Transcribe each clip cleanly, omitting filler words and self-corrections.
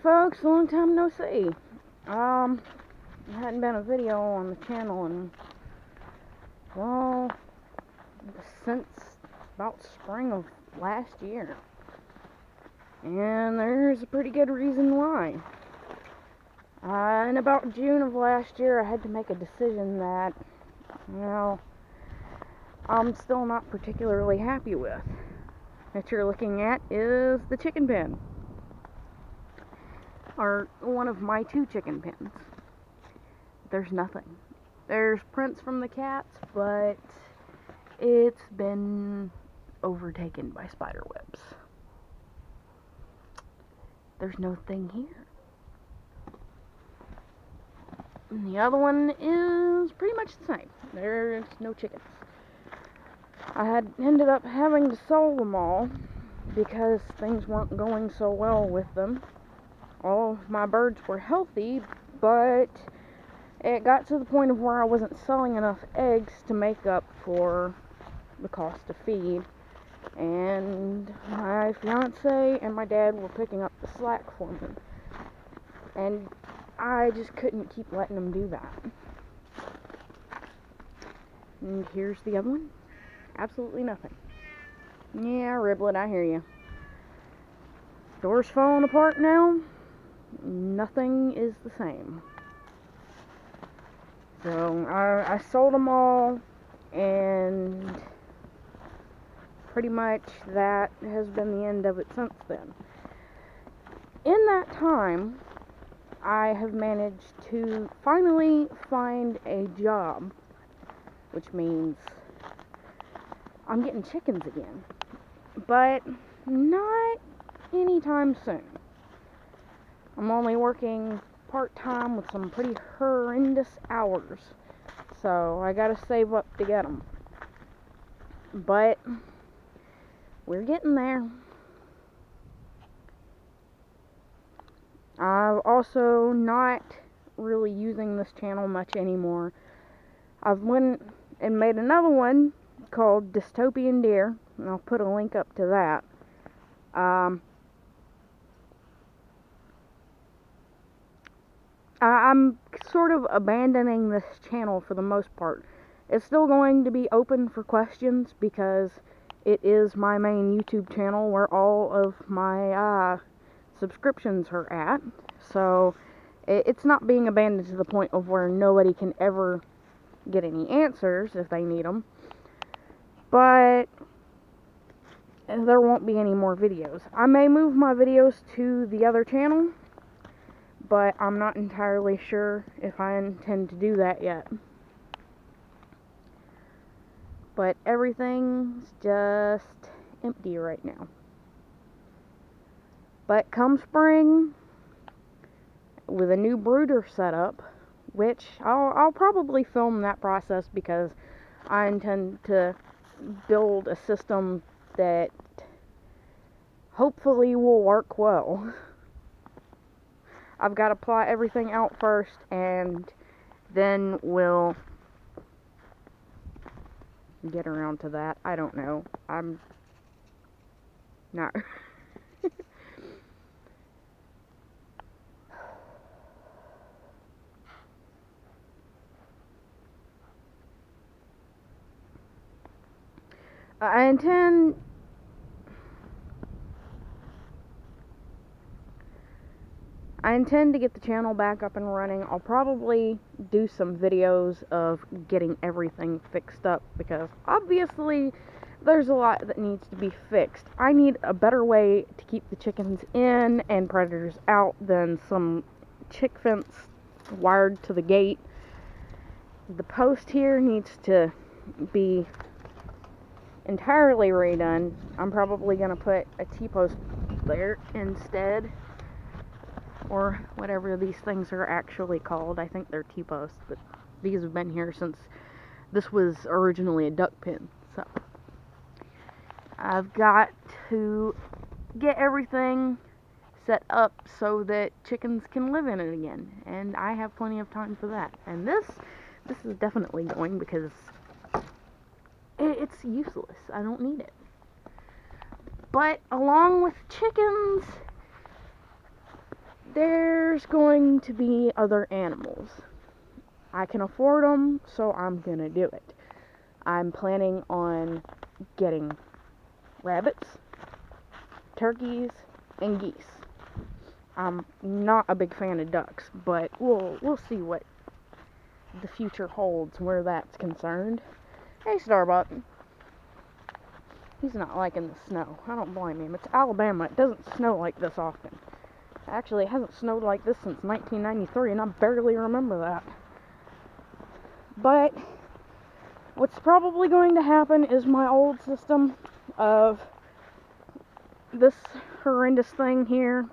folks, long time no see. There hadn't been a video on the channel in, well, since about spring of last year. And there's a pretty good reason why. In about June of last year, I had to make a decision that, I'm still not particularly happy with. What you're looking at is the chicken pen. Or one of my 2 chicken pens. There's nothing. There's prints from the cats, but it's been overtaken by spider webs. There's no thing here. And the other one is pretty much the same. There's no chickens. I had ended up having to sell them all because things weren't going so well with them. All of my birds were healthy, but it got to the point of where I wasn't selling enough eggs to make up for the cost to feed. And my fiance and my dad were picking up the slack for me. And I just couldn't keep letting them do that. And here's the other one. Absolutely nothing. Yeah, Riblet, I hear you. Door's falling apart now. Nothing is the same. So I sold them all, and pretty much that has been the end of it since then. In that time, I have managed to finally find a job, which means I'm getting chickens again, but not anytime soon. I'm only working part-time with some pretty horrendous hours, so I gotta save up to get them. But we're getting there. I'm also not really using this channel much anymore. I've went and made another one called Dystopian Deer, and I'll put a link up to that. I'm sort of abandoning this channel for the most part. It's still going to be open for questions because it is my main YouTube channel where all of my subscriptions are at. So it's not being abandoned to the point of where nobody can ever get any answers if they need them. But there won't be any more videos. I may move my videos to the other channel, but I'm not entirely sure if I intend to do that yet. But everything's just empty right now. But come spring, with a new brooder setup, which I'll probably film that process because I intend to build a system that hopefully will work well. I've got to plot everything out first, and then we'll get around to that. I don't know. I'm not. I intend to get the channel back up and running. I'll probably do some videos of getting everything fixed up because obviously there's a lot that needs to be fixed. I need a better way to keep the chickens in and predators out than some chick fence wired to the gate. The post here needs to be entirely redone. I'm probably going to put a T-post there instead, or whatever these things are actually called. I think they're T-posts, but these have been here since this was originally a duck pen. So I've got to get everything set up so that chickens can live in it again, and I have plenty of time for that. And this is definitely going because it's useless. I don't need it. But along with chickens, there's going to be other animals. I can afford them, so I'm gonna do it. I'm planning on getting rabbits, turkeys, and geese. I'm not a big fan of ducks, but we'll see what the future holds where that's concerned. Hey, Starbuck. He's not liking the snow. I don't blame him. It's Alabama. It doesn't snow like this often. Actually, it hasn't snowed like this since 1993, and I barely remember that. But what's probably going to happen is my old system of this horrendous thing here,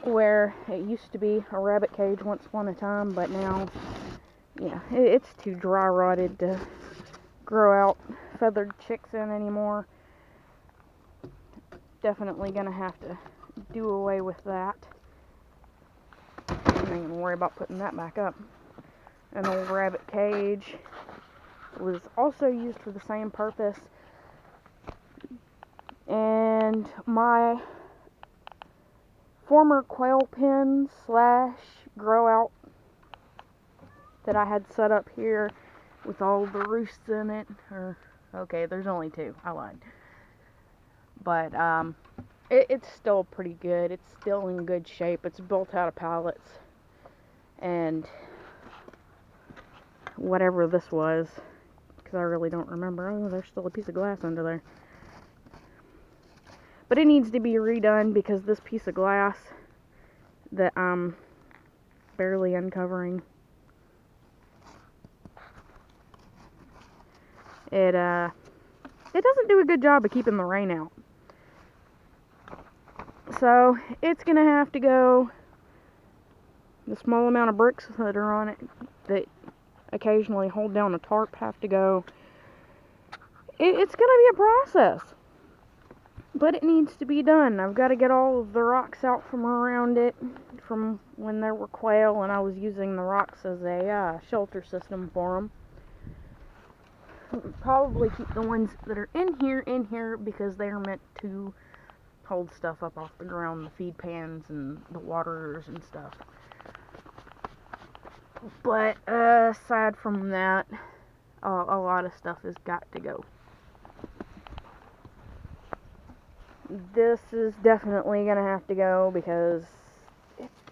where it used to be a rabbit cage once upon a time, but now, yeah, it's too dry rotted to grow out feathered chicks in anymore. Definitely gonna have to do away with that. I ain't gonna worry about putting that back up. An old rabbit cage was also used for the same purpose, and my former quail pen / grow out that I had set up here with all the roosts in it, okay, there's only 2, I lied, but it's still pretty good. It's still in good shape. It's built out of pallets, and whatever this was, because I really don't remember. Oh, there's still a piece of glass under there. But it needs to be redone because this piece of glass that I'm barely uncovering, it doesn't do a good job of keeping the rain out. So it's gonna have to go. The small amount of bricks that are on it that occasionally hold down a tarp have to go. It's gonna be a process, but it needs to be done. I've got to get all of the rocks out from around it from when there were quail and I was using the rocks as a shelter system for them. Probably keep the ones that are in here because they are meant to hold stuff up off the ground, the feed pans and the waterers and stuff. But aside from that, a lot of stuff has got to go. This is definitely gonna have to go because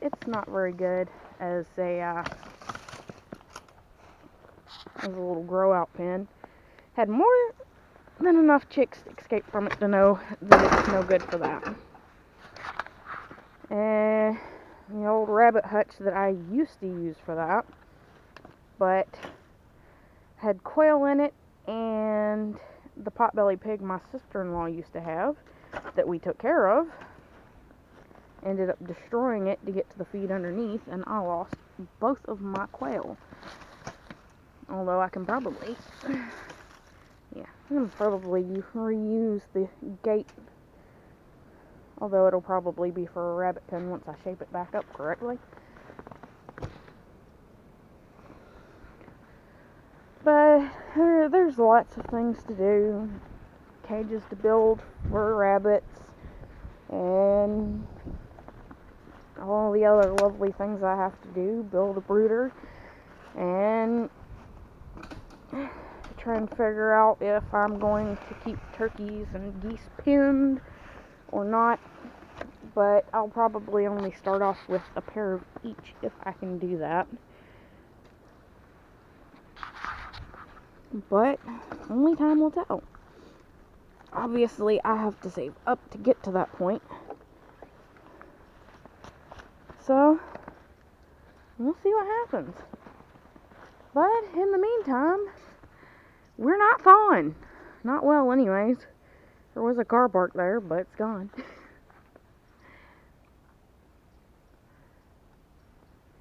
it's not very good as a little grow out pen. Had more than enough chicks escape from it to know that it's no good for that. And the old rabbit hutch that I used to use for that, but had quail in it, and the potbelly pig my sister-in-law used to have that we took care of ended up destroying it to get to the feed underneath, and I lost both of my quail. Although I can probably reuse the gate, although it'll probably be for a rabbit pen once I shape it back up correctly. But there's lots of things to do. Cages to build for rabbits, and all the other lovely things I have to do. Build a brooder, and try and figure out if I'm going to keep turkeys and geese penned or not. But I'll probably only start off with a pair of each if I can do that. But only time will tell. Obviously, I have to save up to get to that point. So, we'll see what happens. But in the meantime, we're not thawing. Not well, anyways. There was a car parked there, but it's gone.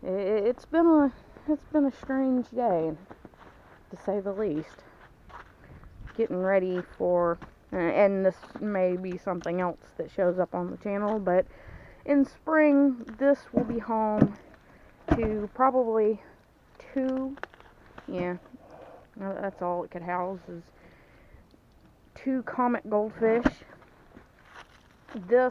It's been a strange day, to say the least. Getting ready for, and this may be something else that shows up on the channel, but in spring, this will be home to probably 2, that's all it could house, is 2 comet goldfish. This